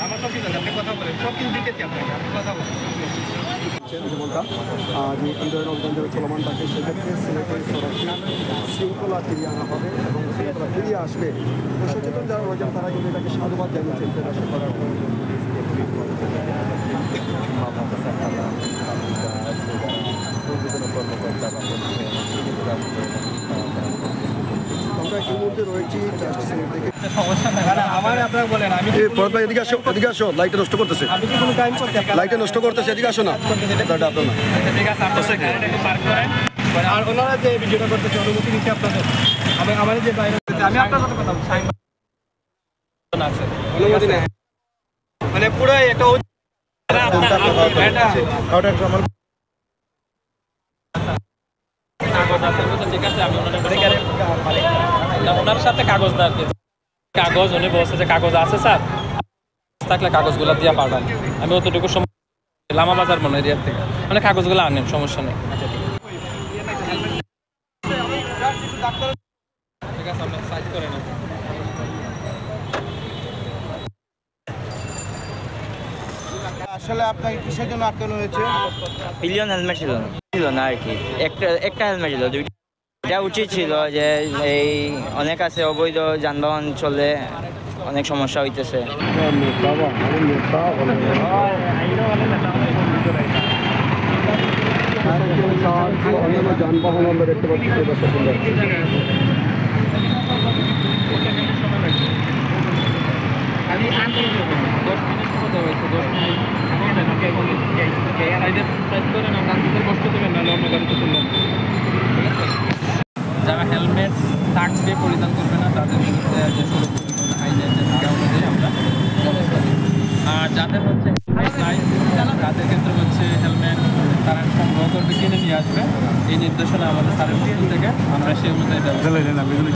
আমার তো ঠিক আছে, আপনি কথা বলেন, সব কিছু দিতেছি আপনাকে, আপনি কথা বলেন। যেমনটা যে ইন্দ্রায়ণ অভিযান যারা চলমান থাকে সেক্ষেত্রে সিলেটের সরাসরি শৃঙ্খলা ফিরিয়ে আনা হবে এবং শৃঙ্খলা ফিরিয়ে আসবে। তো সচেতন যারা রয়েছেন তারা কিন্তু এটাকে সাধুবাদ জানিয়েছেন ফেডারেশন করার আমরা এই মুহূর্তে রয়েছি ট্রাস্ট সেন্টার থেকে। সমস্যা নাই, আমার আপনারা বলেন, আমি এদিকে আসো, এদিকে আসো, লাইটটা নষ্ট করতেছে, আমি কি কোনো টাইম করতে লাইটটা নষ্ট করতেছে, এদিকে আসো না, দাদা আপনার না। ঠিক আছে, আপনারা গাড়িটাকে পার্ক করেন। আর ওনারা যে ভিডিওটা করতেছে অনুমতি দিচ্ছে আপনাদের, আমাদের যে বাইরে আমি আপনার সাথে কথা বলছি, আছে অনুমতি নেই, মানে পুরো একটা ওনার সাথে কাগজ কাগজ উনি বলছে যে কাগজ আছে স্যার, থাকলে কাগজগুলো দিয়ে পাঠান। আমি অতটুকু সময় লামা বাজার মনে এরিয়ার থেকে মানে কাগজগুলো আনেন, সমস্যা নেই। ঠিক আছে, আমরা সাইড করে নেব। আসলে আপনাকে কিসের জন্য আটকানো হয়েছে? পিলিয়ন হেলমেট ছিল না আর কি, একটা হেলমেট ছিল, এটা উচিত ছিল যে এই অনেক আছে অবৈধ যানবাহন চলে, অনেক সমস্যা হইতেছে। যানবাহন আমরা দেখতে পাচ্ছি যারা হেলমেট থাকবে পরিধান করবে না তাদের বিরুদ্ধে যে সড়ক পরিবহন আইনের যে ধারা অনুযায়ী আমরা ব্যবস্থা নিই। আর যাদের হচ্ছে হেলমেট নাই তাদের ক্ষেত্রে হচ্ছে হেলমেট তারা সংগ্রহ করবে, কিনে নিয়ে আসবে। এই নির্দেশনা আমাদের স্যারের পক্ষ থেকে আমরা সেই অনুযায়ী ব্যবস্থা